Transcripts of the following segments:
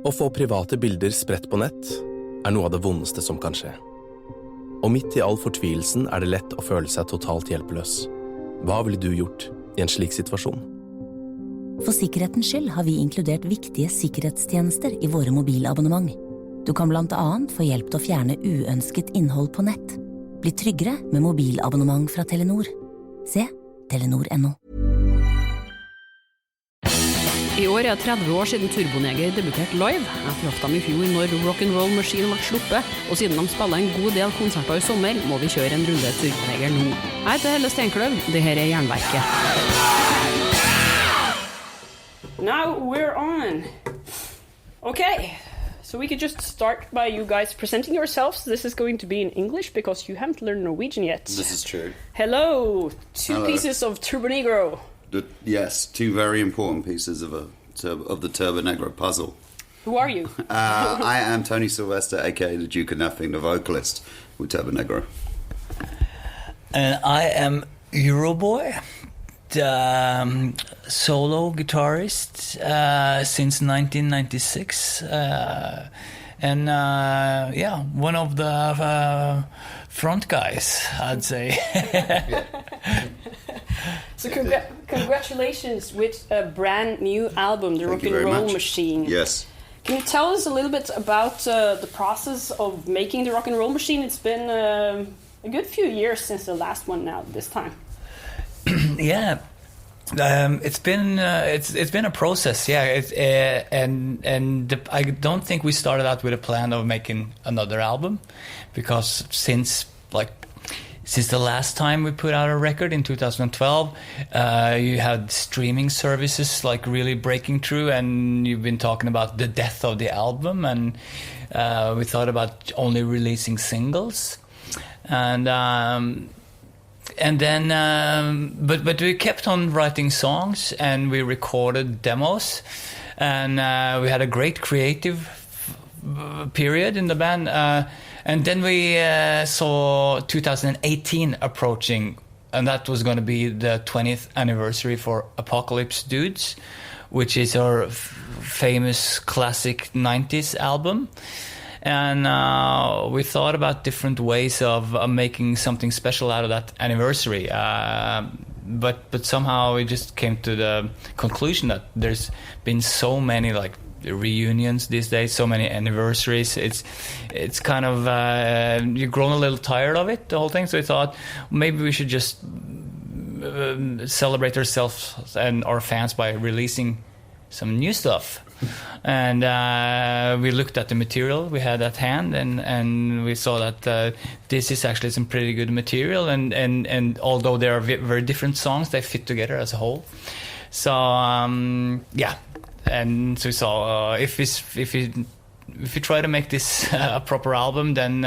Å få private bilder spredt på nett noe av det vondeste som kan skje. Og midt i all fortvilelsen det lett å føle seg totalt hjelpeløs. Hva ville du gjort i en slik situasjon? For sikkerhetens skyld har vi inkludert viktige sikkerhetstjenester i våre mobilabonnement. Du kan blant annet få hjelp til å fjerne uønsket innhold på nett. Bli tryggere med mobilabonnement fra Telenor. Se telenor.no. I år 30 år siden Turbonegro debuterte live. Jeg traff dem i fjor når Rock'n'Roll Machine ble sluppet, og siden de spiller en god del konserter i sommer, må vi kjøre en runde Turbonegro nå. Jeg heter Helle Steinkløv, det her Jernverket. Now we're on. Okay, so we could just start by you guys presenting yourselves. This is going to be in English because you haven't learned Norwegian yet. This is true. Hello, Hello. Pieces of Turbonegro. Yes, two very important pieces of the Turbonegro puzzle. Who are you? I am Tony Sylvester, aka the Duke of Nothing, the vocalist with Turbonegro. And I am Euroboy, the solo guitarist since 1996. One of the front guys, I'd say. So congratulations with a brand new album, the Rock'n'Roll Machine. Yes. Can you tell us a little bit about the process of making the Rock'n'Roll Machine? It's been a good few years since the last one now, this time. Yeah. It's been a process, yeah. I don't think we started out with a plan of making another album, because since the last time we put out a record in 2012, you had streaming services really breaking through, and you've been talking about the death of the album, and we thought about only releasing singles, but we kept on writing songs, and we recorded demos, and we had a great creative period in the band. And then we saw 2018 approaching, and that was going to be the 20th anniversary for Apocalypse Dudes, which is our famous classic 90s album. And we thought about different ways of making something special out of that anniversary. But somehow we just came to the conclusion that there's been so many reunions these days, so many anniversaries. It's kind of you've grown a little tired of it, the whole thing. So we thought maybe we should just celebrate ourselves and our fans by releasing some new stuff. And we looked at the material we had at hand, and we saw that this is actually some pretty good material, and although they are very different songs, they fit together as a whole. So and so we saw if we try to make this a proper album, then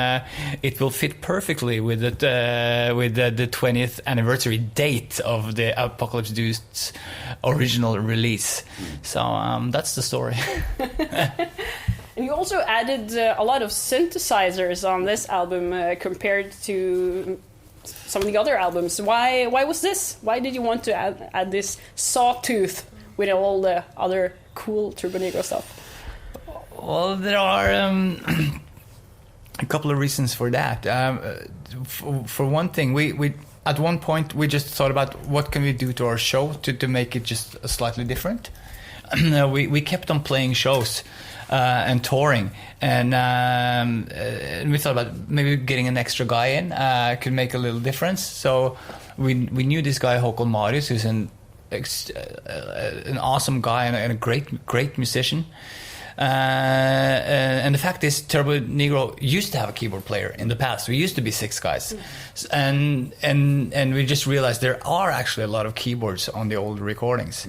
it will fit perfectly with the 20th anniversary date of the Apocalypse Dudes original release. So that's the story. And you also added a lot of synthesizers on this album compared to some of the other albums. Why was this? Why did you want to add this sawtooth with all the other cool Turbonegro stuff? Well, there are a couple of reasons for that. For one thing, we at one point we just thought about what can we do to our show to make it just slightly different. We kept on playing shows and touring, and we thought about maybe getting an extra guy in could make a little difference. So we knew this guy Håkon Marius, who's an awesome guy and a great musician. And the fact is, Turbonegro used to have a keyboard player in the past. We used to be 6 guys, and we just realized there are actually a lot of keyboards on the old recordings.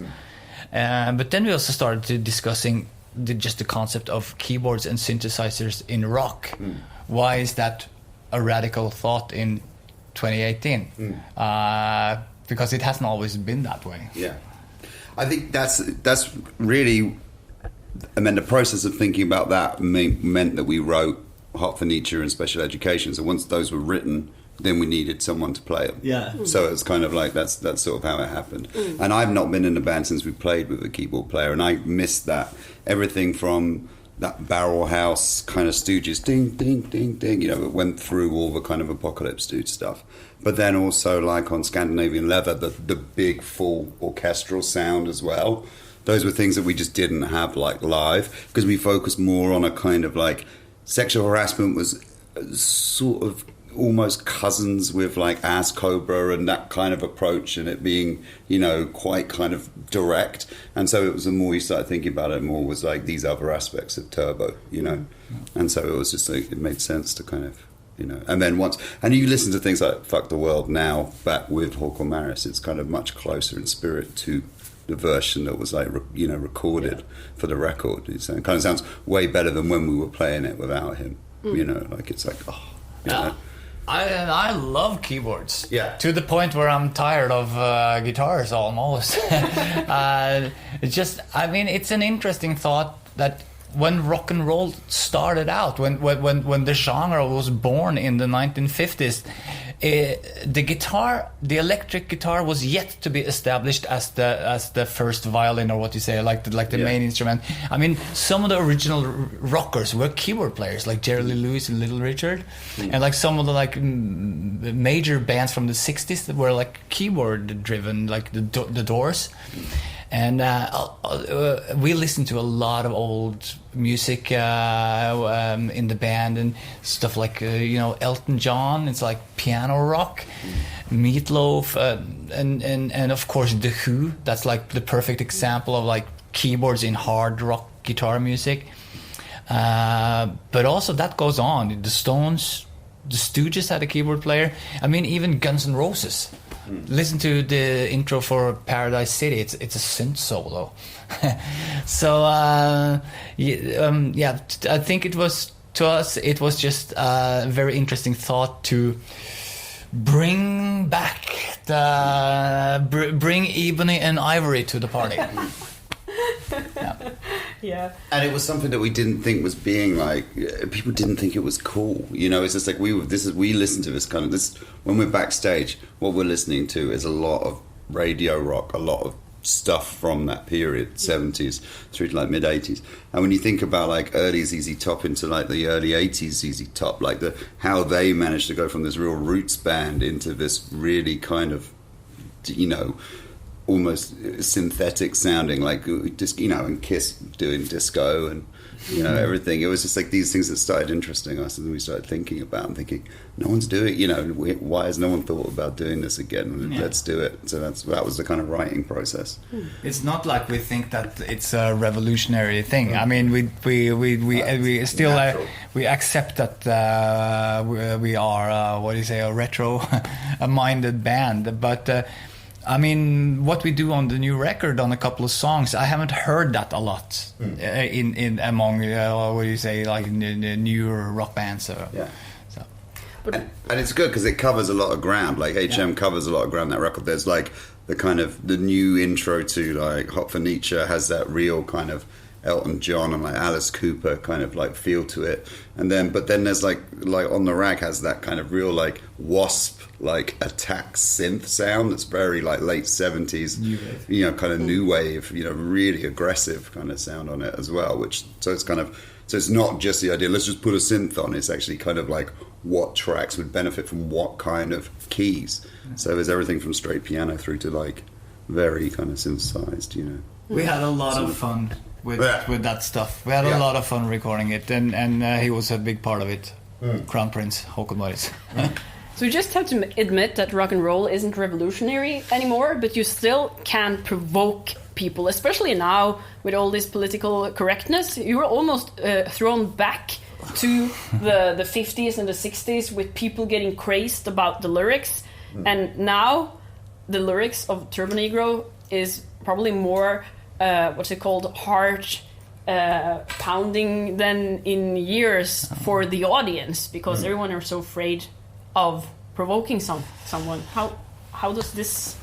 But then we also started to discussing just the concept of keyboards and synthesizers in rock. Why is that a radical thought in 2018? Because it hasn't always been that way. Yeah, I think that's really. And then the process of thinking about that meant that we wrote Hot for Nietzsche and Special Education. So once those were written, then we needed someone to play them. Yeah. So it's kind of like that's sort of how it happened. And I've not been in the band since we played with a keyboard player, and I missed that. Everything from that barrel house kind of Stooges, ding, ding, ding, ding, it went through all the kind of Apocalypse Dude stuff. But then also like on Scandinavian Leather, the big full orchestral sound as well. Those were things that we just didn't have like live because we focused more on a kind of like sexual harassment was sort of almost cousins with like Ass Cobra and that kind of approach, and it being quite kind of direct. And so it was the more you started thinking about it, more was like these other aspects of Turbo, and so it was just like it made sense to kind of and then and you listen to things like Fuck the World now back with Håkon Maris, it's kind of much closer in spirit to the version that was like recorded for the record. It kind of sounds way better than when we were playing it without him. Like it's like I love keyboards. Yeah. To the point where I'm tired of guitars almost. It's an interesting thought that when rock and roll started out, when the genre was born in the 1950s, the electric guitar was yet to be established as the first violin, or what you say, like the main instrument. I mean, some of the original rockers were keyboard players, like Jerry Lee Lewis and Little Richard, and like some of the like major bands from the 60s that were like keyboard driven, like the Doors. And we listened to a lot of old music in the band and stuff like Elton John. It's like piano rock, Meatloaf, and of course The Who. That's like the perfect example of like keyboards in hard rock guitar music. But also that goes on. The Stones, the Stooges had a keyboard player. I mean, even Guns N' Roses. Listen to the intro for Paradise City. It's a synth solo. So I think it was, to us, it was just a very interesting thought to bring back bring ebony and ivory to the party. Yeah. And it was something that we didn't think was being like, people didn't think it was cool. It's just like we listen to this kind of this when we're backstage. What we're listening to is a lot of radio rock, a lot of stuff from that period, 70s through to like mid 80s. And when you think about like early ZZ Top into like the early 80s ZZ Top, like how they managed to go from this real roots band into this really kind of almost synthetic sounding, like just and Kiss doing disco and everything. It was just like these things that started interesting us, and then we started thinking about and thinking, no one's doing why has no one thought about doing this again? Let's do it. So that was the kind of writing process. It's not like we think that it's a revolutionary thing. I mean, we still we accept that we are a retro minded band, but I mean, what we do on the new record, on a couple of songs, I haven't heard that a lot in among like the newer rock bands. So. And it's good because it covers a lot of ground. Like HM covers a lot of ground. That record, there's like the new intro to like Hot for Nietzsche has that real kind of Elton John and like Alice Cooper kind of like feel to it, but then there's like On the Rag has that kind of real like Wasp like attack synth sound that's very like late 70s kind of new wave, really aggressive kind of sound on it as well, so it's not just the idea let's just put a synth on. It's actually kind of like what tracks would benefit from what kind of keys. So there's everything from straight piano through to like very kind of synthesized. We had a lot of fun with that stuff. We had a lot of fun recording it, and he was a big part of it. Crown Prince Håkon Maris. So you just have to admit that rock and roll isn't revolutionary anymore, but you still can provoke people, especially now with all this political correctness. You were almost thrown back to the 50s and the 60s with people getting crazed about the lyrics. And now the lyrics of Turbonegro is probably more what's it called, heart pounding than in years for the audience, because everyone are so afraid of provoking someone. How does this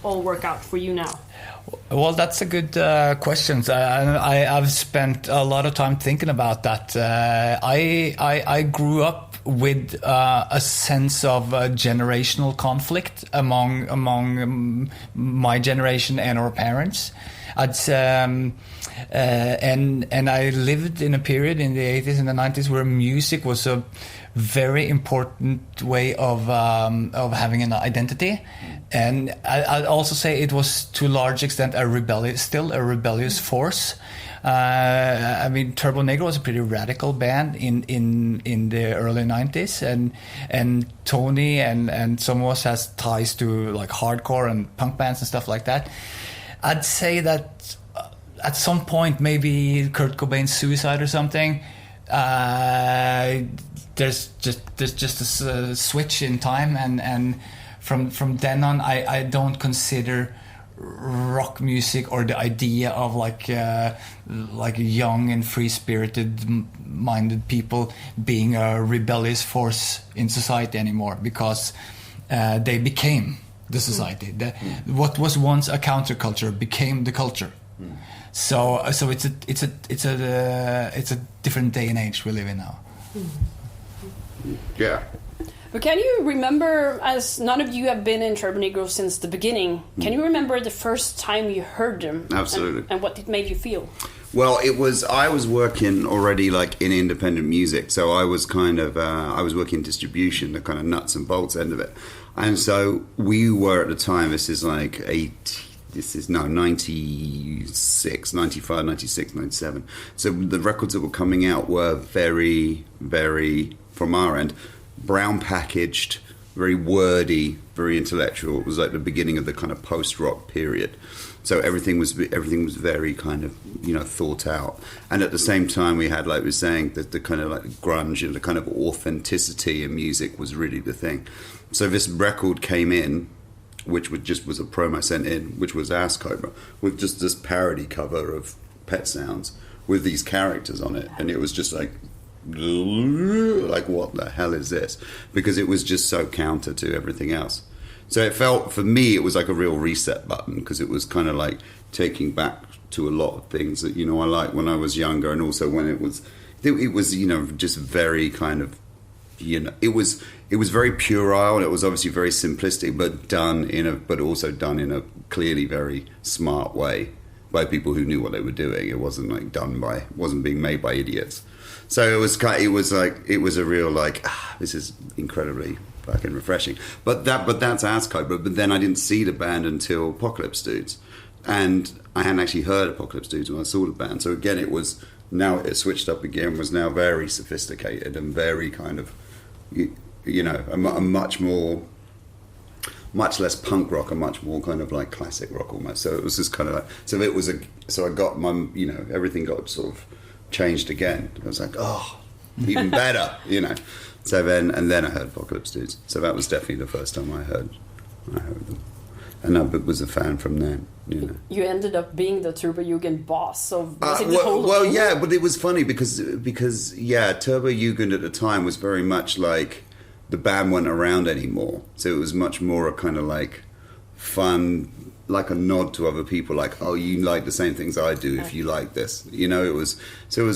all work out for you now? Well, that's a good question. I've spent a lot of time thinking about that. I grew up with a sense of generational conflict among my generation and our parents. And I lived in a period in the 80s and the 90s where music was a very important way of having an identity, and I'd also say it was to a large extent still a rebellious force. I mean, Turbonegro was a pretty radical band in the early 90s, and Tony and some of us has ties to like hardcore and punk bands and stuff like that. I'd say that at some point, maybe Kurt Cobain's suicide or something, there's just a switch in time, and from then on, I don't consider rock music or the idea of like young and free-spirited minded people being a rebellious force in society anymore, because they became the society. What was once a counterculture became the culture. So it's a different day and age we live in now. Yeah. But can you remember, as none of you have been in Turbonegro since the beginning, can you remember the first time you heard them? Absolutely. And what it made you feel? Well, I was working already like in independent music, so I was kind of I was working in distribution, the kind of nuts and bolts end of it, and so we were at the time. This is 96, 95, 96, 97. So the records that were coming out were very, very, from our end, brown packaged, very wordy, very intellectual. It was like the beginning of the kind of post-rock period. So everything was very kind of, thought out. And at the same time, we had, like we were saying, the kind of like grunge and the kind of authenticity in music was really the thing. So this record came in, which was a promo sent in, which was Ass Cobra, with just this parody cover of Pet Sounds with these characters on it. And it was just like what the hell is this? Because it was just so counter to everything else. So it felt, for me, it was like a real reset button, because it was kind of like taking back to a lot of things that, I liked when I was younger, and also when it was just very kind of, it was very puerile, and it was obviously very simplistic, but also done in a clearly very smart way by people who knew what they were doing. It wasn't wasn't being made by idiots. So it was a real this is incredibly fucking refreshing. But that's Ass Cobra. But then I didn't see the band until Apocalypse Dudes, and I hadn't actually heard Apocalypse Dudes when I saw the band. So again, it switched up again, was now very sophisticated and very kind of, a much less punk rock, and much more kind of like classic rock almost. So it was just kind of like, so I got my, everything got sort of changed again. I was like, oh, even better, So then I heard Apocalypse Dudes. So that was definitely the first time I heard them. And I was a fan from then, You ended up being the Turbojugend boss, so was it the whole Well, yeah, but it was funny because Turbojugend at the time was very much like the band wasn't around anymore. So it was much more a kind of like fun, like a nod to other people, like, oh, you like the same things I do if you like this. It was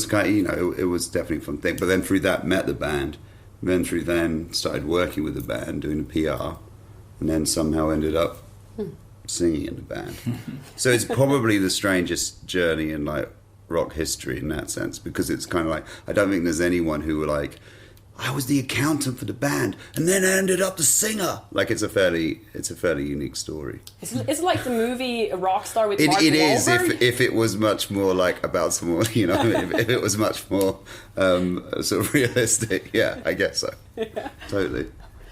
kind of, it was definitely a fun thing. But then through that, met the band. Then through then, started working with the band, doing the PR, and then somehow ended up singing in the band. So it's probably the strangest journey in like rock history in that sense, because it's kind of like, I don't think there's anyone who were like, I was the accountant for the band and then I ended up the singer. Like it's a fairly unique story. It's like the movie Rockstar with Mark It is Wahlberg. if it was much more like about someone, if it was much more sort of realistic. Yeah, I guess so. Yeah. Totally.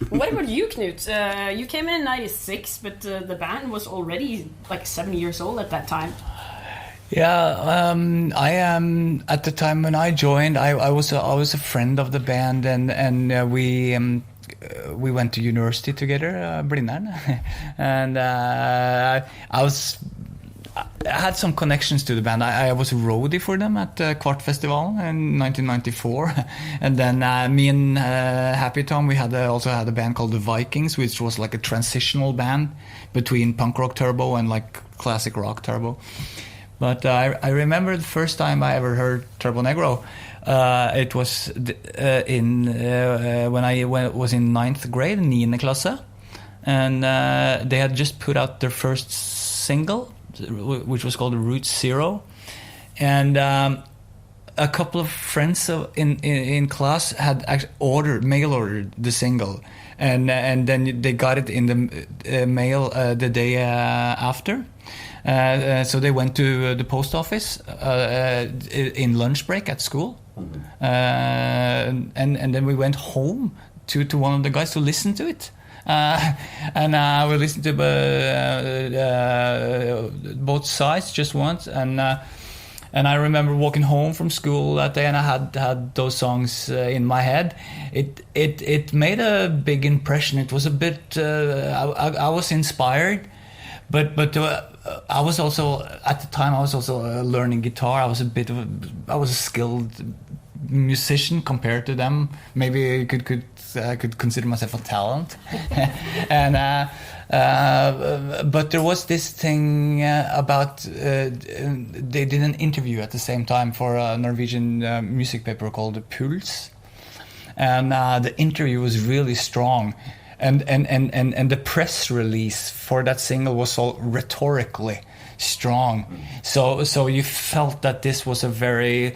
What about you, Knut? You came in 96, but the band was already like 7 years old at that time. Yeah, I am. At the time when I joined, I was a friend of the band, and we went to university together, Blindern, and I had some connections to the band. I was a roadie for them at Kvart Festival in 1994, and then me and Happy Tom, we also had a band called the Vikings, which was like a transitional band between punk rock turbo and like classic rock turbo. But I remember the first time I ever heard Turbonegro. It was when I was in 9th grade, 9. klasse, and they had just put out their first single, which was called Route Zero, and a couple of friends in class had mail ordered the single, and then they got it in the mail the day after. So they went to the post office in lunch break at school, and then we went home to one of the guys to listen to it. And we listened to both sides just once, and I remember walking home from school that day, and I had those songs in my head. It made a big impression. It was a bit. I was inspired, but I was also at the time. I was also learning guitar. I was a skilled musician compared to them. Maybe I could consider myself a talent, and but there was this thing about they did an interview at the same time for a Norwegian music paper called Puls, and the interview was really strong, and the press release for that single was so rhetorically strong, so you felt that this was a very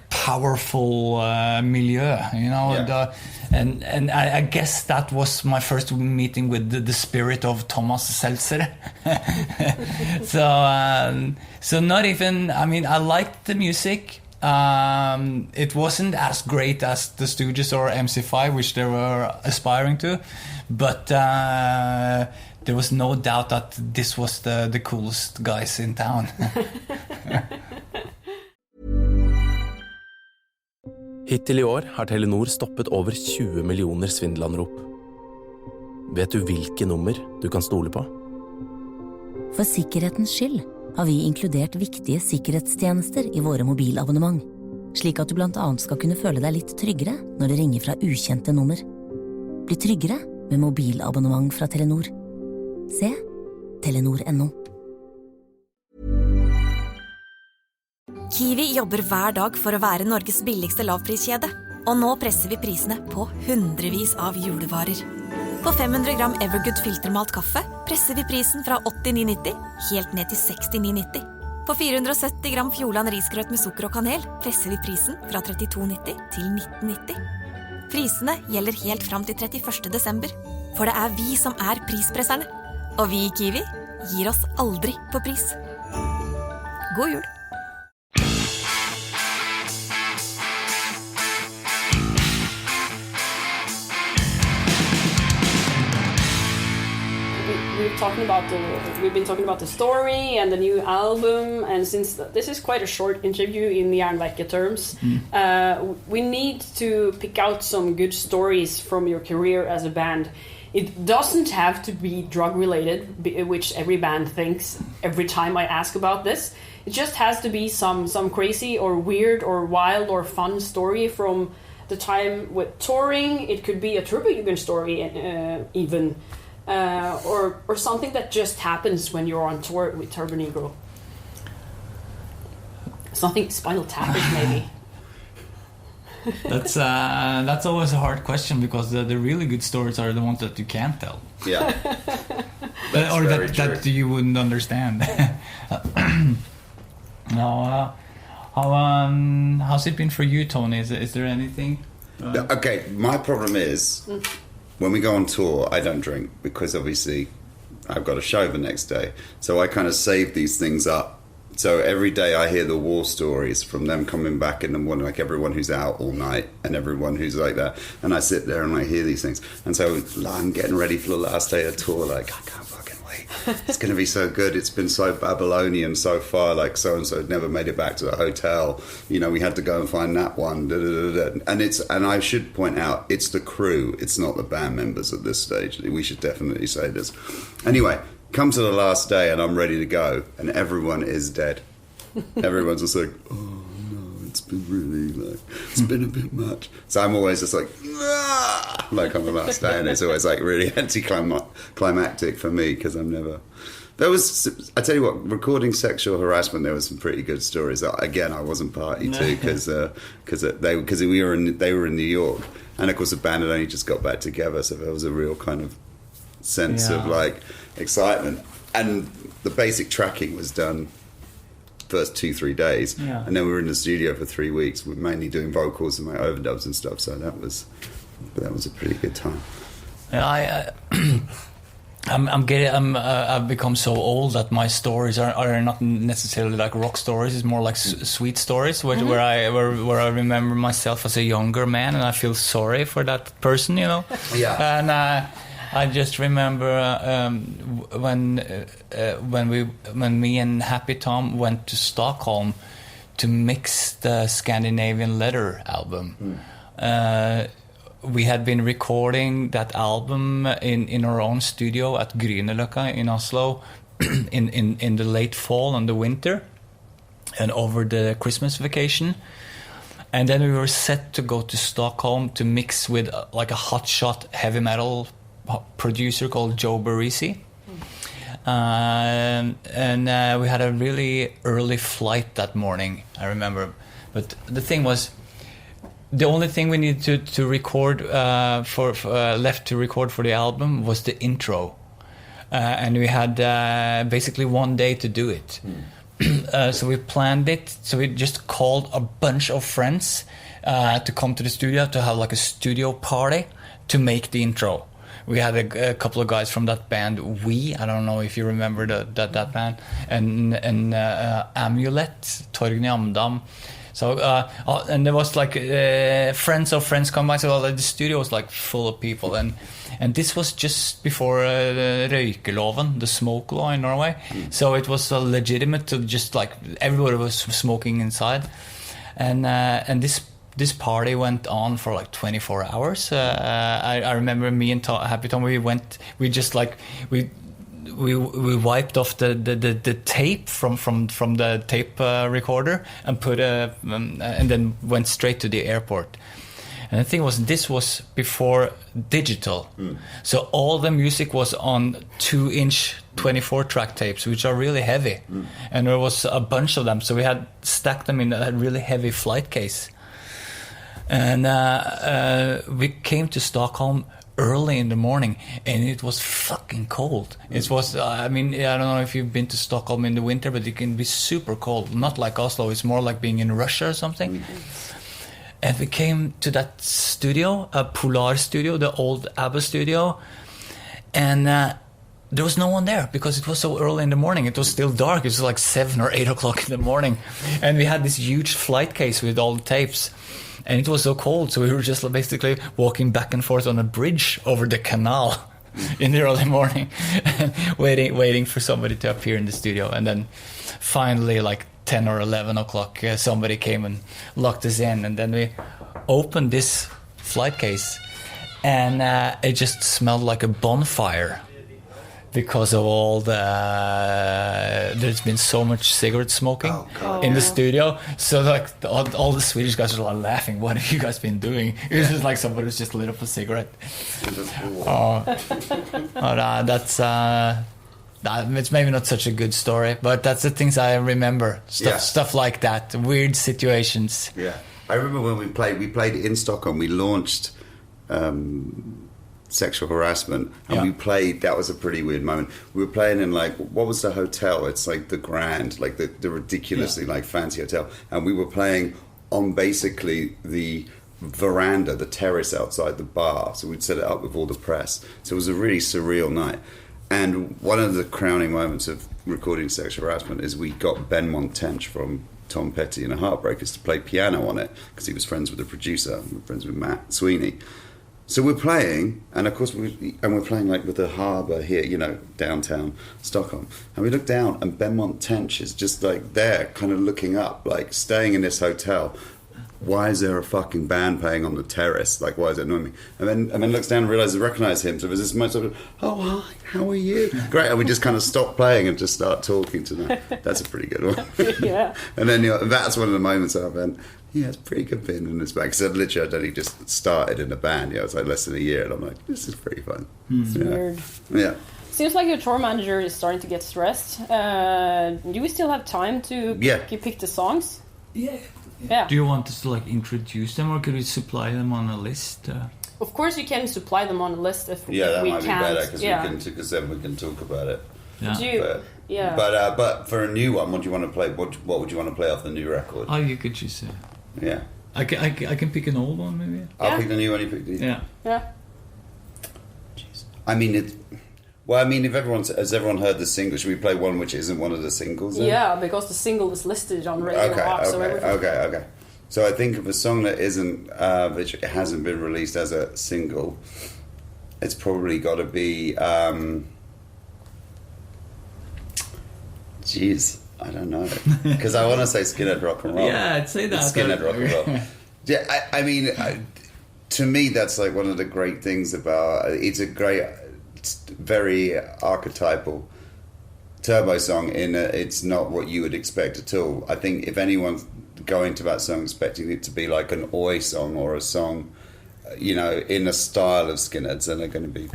powerful milieu, Yeah. And I guess that was my first meeting with the spirit of Thomas Seltzer. So not even, I liked the music. It wasn't as great as the Stooges or MC5, which they were aspiring to, but there was no doubt that this was the coolest guys in town. Hittil i år har Telenor stoppet over 20 millioner svindelanrop. Vet du hvilke nummer du kan stole på? For sikkerhetens skyld har vi inkludert viktige sikkerhetstjenester i våre mobilabonnement, slik at du blant annet skal kunne føle deg litt tryggere når det ringer fra ukjente nummer. Bli tryggere med mobilabonnement fra Telenor. Se telenor.no. Kiwi jobber hver dag for å være Norges billigste lavpriskjede. Og nå presser vi prisene på hundrevis av julevarer. På 500 gram Evergood filtermalt kaffe presser vi prisen fra 89,90 helt ned til 69,90. På 470 gram Fjordland risgrøt med sukker og kanel presser vi prisen fra 32,90 til 19,90. Prisene gjelder helt fram til 31. desember. For det er vi som er prispresserne. Og vi i Kiwi gir oss aldri på pris. God jul! We've been talking about the story and the new album, and since this is quite a short interview in the Jernverket terms, we need to pick out some good stories from your career as a band. It doesn't have to be drug related, which every band thinks every time I ask about this. It just has to be some crazy or weird or wild or fun story from the time with touring. It could be a Turbonegro story even. Or something that just happens when you're on tour with Turbonegro. Something Spinal Tappers, maybe. That's always a hard question, because the really good stories are the ones that you can't tell. Yeah. Or that you wouldn't understand. No, how's it been for you, Tony? Is there anything? Okay, my problem is when we go on tour, I don't drink because obviously I've got a show the next day. So I kind of save these things up. So every day I hear the war stories from them coming back in the morning, like everyone who's out all night and everyone who's like that. And I sit there and I hear these things. And so I'm getting ready for the last day of tour, like, I can't fucking wait. It's going to be so good. It's been so Babylonian so far, like so-and-so never made it back to the hotel. You know, we had to go and find that one. Da, da, da, da. And I should point out, it's the crew. It's not the band members at this stage. We should definitely say this. Anyway, come to the last day and I'm ready to go and everyone is dead. Everyone's just like, oh no, it's been really it's been a bit much. So I'm always just like on the last day, and it's always like really anticlimactic for me because I'm never. I tell you what, recording sexual harassment, there was some pretty good stories. Again, I wasn't party to because they were in New York, and of course the band had only just got back together, so there was a real kind of sense of like excitement. and the basic tracking was done first 2-3 days, and then we were in the studio for 3 weeks. We were mainly doing vocals and my overdubs and stuff. So that was a pretty good time. Yeah, I've become so old that my stories are not necessarily like rock stories. It's more like sweet stories where I remember myself as a younger man, and I feel sorry for that person, you know. Yeah. And I just remember when me and Happy Tom went to Stockholm to mix the Scandinavian Leather album. We had been recording that album in our own studio at Grünerløkka in Oslo in the late fall and the winter and over the Christmas vacation. And then we were set to go to Stockholm to mix with like a hotshot heavy metal producer called Joe Barresi. And we had a really early flight that morning, I remember. But the thing was, the only thing we needed to record left to record for the album was the intro, and we had basically 1 day to do it. So we planned it. So we just called a bunch of friends to come to the studio to have like a studio party to make the intro. We had a couple of guys from that band. I don't know if you remember that band, and Amulet, Torgny Amdam. So and there was like friends of friends come by. So the studio was like full of people, and this was just before røykloven, the smoke law in Norway. So it was legitimate to just like everybody was smoking inside, and this party went on for like 24 hours. I remember me and Happy Tom. We wiped off the tape from the tape recorder and and then went straight to the airport. And the thing was, this was before digital, so all the music was on 2-inch 24-track tapes, which are really heavy, and there was a bunch of them. So we had stacked them in a really heavy flight case, and we came to Stockholm early in the morning, and it was fucking cold. It was, I mean, I don't know if you've been to Stockholm in the winter, but it can be super cold. Not like Oslo, it's more like being in Russia or something. And we came to that studio, a Polar studio, the old ABBA studio, and there was no one there because it was so early in the morning. It was still dark. It was like 7 or 8 o'clock in the morning, and we had this huge flight case with all the tapes. And it was so cold, so we were just basically walking back and forth on a bridge over the canal in the early morning, waiting for somebody to appear in the studio. And then finally, like 10 or 11 o'clock, somebody came and locked us in. And then we opened this flight case, and it just smelled like a bonfire because of all there's been so much cigarette smoking in the studio. So like all the Swedish guys are like laughing. What have you guys been doing? It was just like somebody was just lit up a cigarette. It's maybe not such a good story, but that's the things I remember. Stuff like that, weird situations. Yeah, I remember when we played in Stockholm. We launched Sexual Harassment, and we played. That was a pretty weird moment. We were playing in like, what was the hotel? It's like the Grand, like the ridiculously like fancy hotel, and we were playing on basically the veranda, the terrace outside the bar. So we'd set it up with all the press. So it was a really surreal night. And one of the crowning moments of recording Sexual Harassment is we got Ben Montench from Tom Petty and the Heartbreakers to play piano on it because he was friends with the producer, friends with Matt Sweeney. So we're playing, and of course we're playing like with the harbour here, you know, downtown Stockholm. And we look down, and Ben Montench is just like there, kind of looking up, like staying in this hotel. Why is there a fucking band playing on the terrace? Like, why is it annoying me? And then looks down and realises I recognise him. So there's this moment of, oh, hi, how are you? Great. And we just kind of stop playing and just start talking to them. That's a pretty good one. Yeah. And then that's one of the moments I went, yeah, it's pretty good being in this band. Because literally I'd only just started in a band. Yeah, it was like less than a year. And I'm like, this is pretty fun. Weird. Yeah. Seems like your tour manager is starting to get stressed. Do we still have time to pick the songs? Yeah. Do you want us to like introduce them, or could we supply them on a list? Of course, you can supply them on a list if we might can't. be better because then we can talk about it. Yeah. But for a new one, what do you want to play? What would you want to play off the new record? Oh, you could choose. Yeah. I can pick an old one, maybe. I'll pick the new one. You pick the. Yeah. Yeah. Jeez. I mean, if has everyone heard the single? Should we play one which isn't one of the singles? Then? Yeah, because the single is listed on Radio Rocks. Okay. So I think of a song that isn't, which hasn't been released as a single. It's probably got to be. I don't know, because I want to say Skinhead Rock and Roll. Yeah, I'd say that. It's Skinhead Rock and Roll. Yeah, I mean, to me, that's like one of the great things about. It's a great, very archetypal Turbo song. It's not what you would expect at all. I think if anyone's going to that song expecting it to be like an Oi song or a song, in a style of Skinheads, then they're going to be,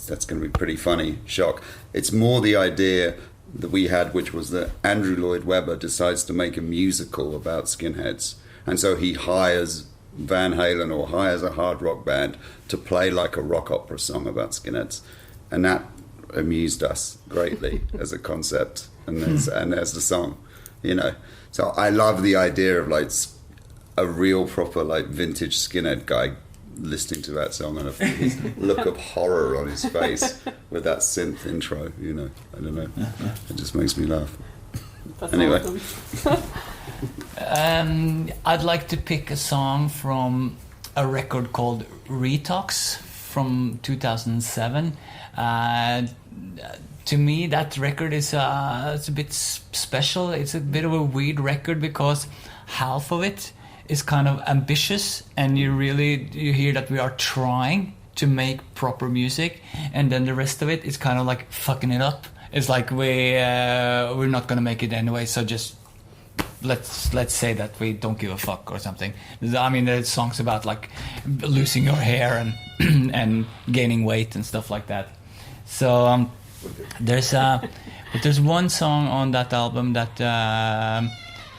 that's going to be pretty funny shock. It's more the idea that we had, which was that Andrew Lloyd Webber decides to make a musical about skinheads, and so he hires Van Halen or hires a hard rock band to play like a rock opera song about skinheads, and that amused us greatly as a concept. And there's the song, So I love the idea of like a real proper like vintage skinhead guy listening to that song and his look of horror on his face with that synth intro, I don't know, it just makes me laugh. Anyway. I'd like to pick a song from a record called Retox from 2007. To me, that record is it's a bit special. It's a bit of a weird record because half of it is kind of ambitious, and you hear that we are trying to make proper music, and then the rest of it is kind of like fucking it up. It's like we're not gonna make it anyway, so just let's say that we don't give a fuck or something. I mean, there's songs about like losing your hair and and gaining weight and stuff like that. So there's one song on that album that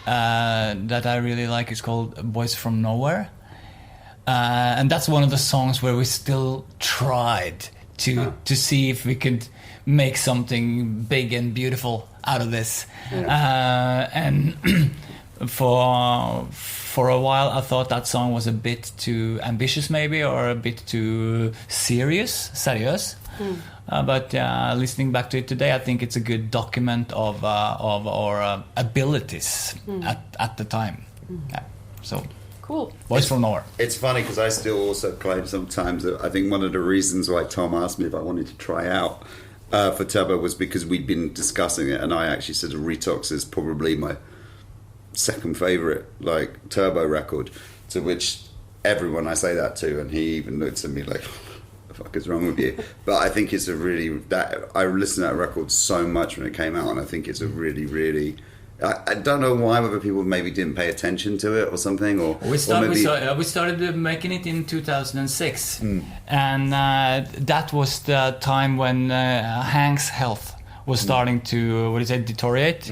I really like. It's called Boys from Nowhere, and that's one of the songs where we still tried to see if we could make something big and beautiful out of this. And for a while I thought that song was a bit too ambitious maybe, or a bit too serious. But listening back to it today, I think it's a good document of our abilities at the time. Yeah. So cool. Boys from Nowhere. It's funny because I still also claim sometimes that I think one of the reasons why Tom asked me if I wanted to try out for Turbo was because we'd been discussing it, and I actually said Retox is probably my second favourite like Turbo record, to which everyone I say that to, and he even looks at me like, what the fuck is wrong with you? But I think it's I listened to that record so much when it came out, and I think it's a really, really, I don't know why, whether people maybe didn't pay attention to it or something, or we started making it in 2006, and that was the time when Hank's health was starting to deteriorate,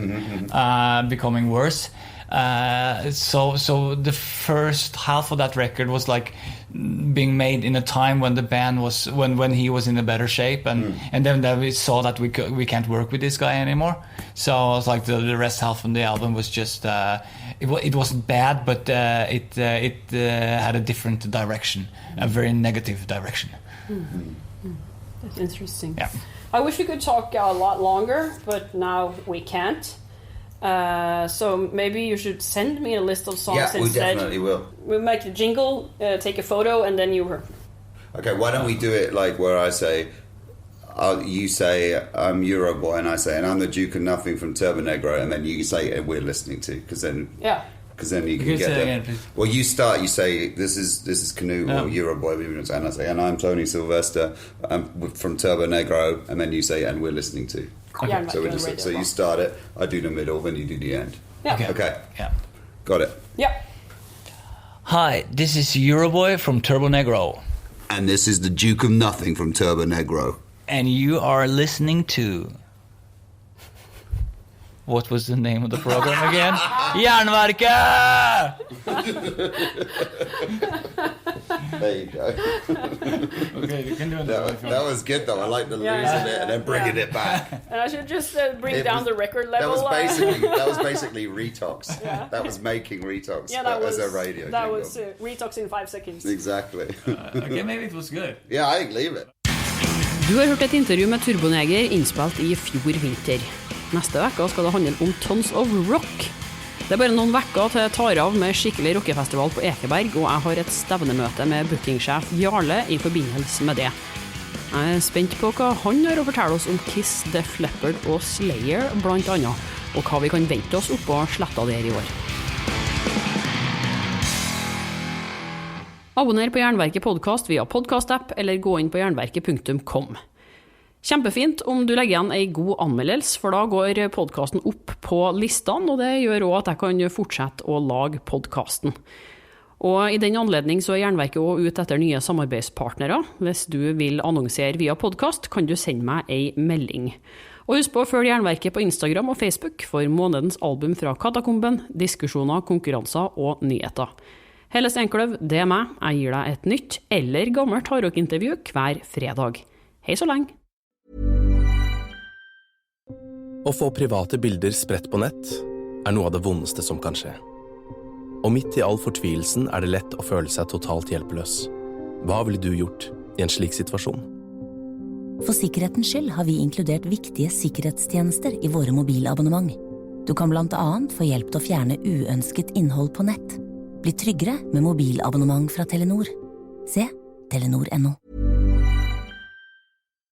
becoming worse. So the first half of that record was like being made in a time when the band was when he was in a better shape, and then we saw that we can't work with this guy anymore. So I was like the rest half of the album was just it wasn't bad, but it had a different direction, a very negative direction. That's interesting. Yeah. I wish we could talk a lot longer, but now we can't. So maybe you should send me a list of songs instead. Yeah, we definitely will. We'll make a jingle, take a photo, and then you... Okay, why don't we do it like where I say, you say I'm Euroboy, and I say, and I'm the Duke of Nothing from Turbonegro, and then you say we're listening to, because then you can get there. Again, well, you start. You say this is Canute or Euroboy, and I say, and I'm Tony Sylvester from Turbonegro, and then you say, and we're listening to. Okay. So you start it, I do the middle, then you do the end. Yeah. Okay. Yeah. Got it. Yeah. Hi, this is Euroboy from Turbonegro. And this is the Duke of Nothing from Turbonegro. And you are listening to... What was the name of the program again? Jernverket! There you go. Okay, you can do it. That was good though. I like the losing it and then bringing it back. And I should just bring down the record level. That was basically Retox. That was making Retox as a radio. That was Retox in 5 seconds. Exactly. Okay, maybe it was good. Yeah, I think leave it. Du har hørt et intervju med Turbonegro innspilt i fjor vinter. Neste vekka skal det handle om Tons of Rock. Det bare noen vekker til tar av med skikkelig rockefestival på Ekeberg, og jeg har et stevnemøte med bookingsjef Jarle i forbindelse med det. Jeg spent på hva han har å fortelle oss om Kiss, Def Leppard og Slayer blant annet, og hva vi kan vente oss oppå sletta der i år. Abonner på Jernverket podcast via podcast-app eller gå inn på jernverket.com. Kjempefint om du legger igjen en god anmeldelse, for da går podcasten opp på listene, og det gjør også at jeg kan fortsette å lage podcasten. Og i den anledning så er Jernverket også ute etter nye samarbeidspartnere. Hvis du vil annonsere via podcast, kan du sende meg en melding. Og husk på å følge Jernverket på Instagram og Facebook for månedens album fra Katakomben, diskusjoner, konkurranser og nyheter. Helle Steinkløv, det er meg. Jeg gir deg et nytt eller gammelt hardrock-intervju hver fredag. Hei så lenge! Å få private bilder spredt på nett noe av det vondeste som kan skje. Og midt i all fortvilelsen det lett å føle seg totalt hjelpeløs. Hva ville du gjort i en slik situasjon? For sikkerhetens skyld har vi inkludert viktige sikkerhetstjenester i våre mobilabonnement. Du kan blant annet få hjelp til å fjerne uønsket innhold på nett. Bli tryggere med mobilabonnement fra Telenor. Se Telenor.no.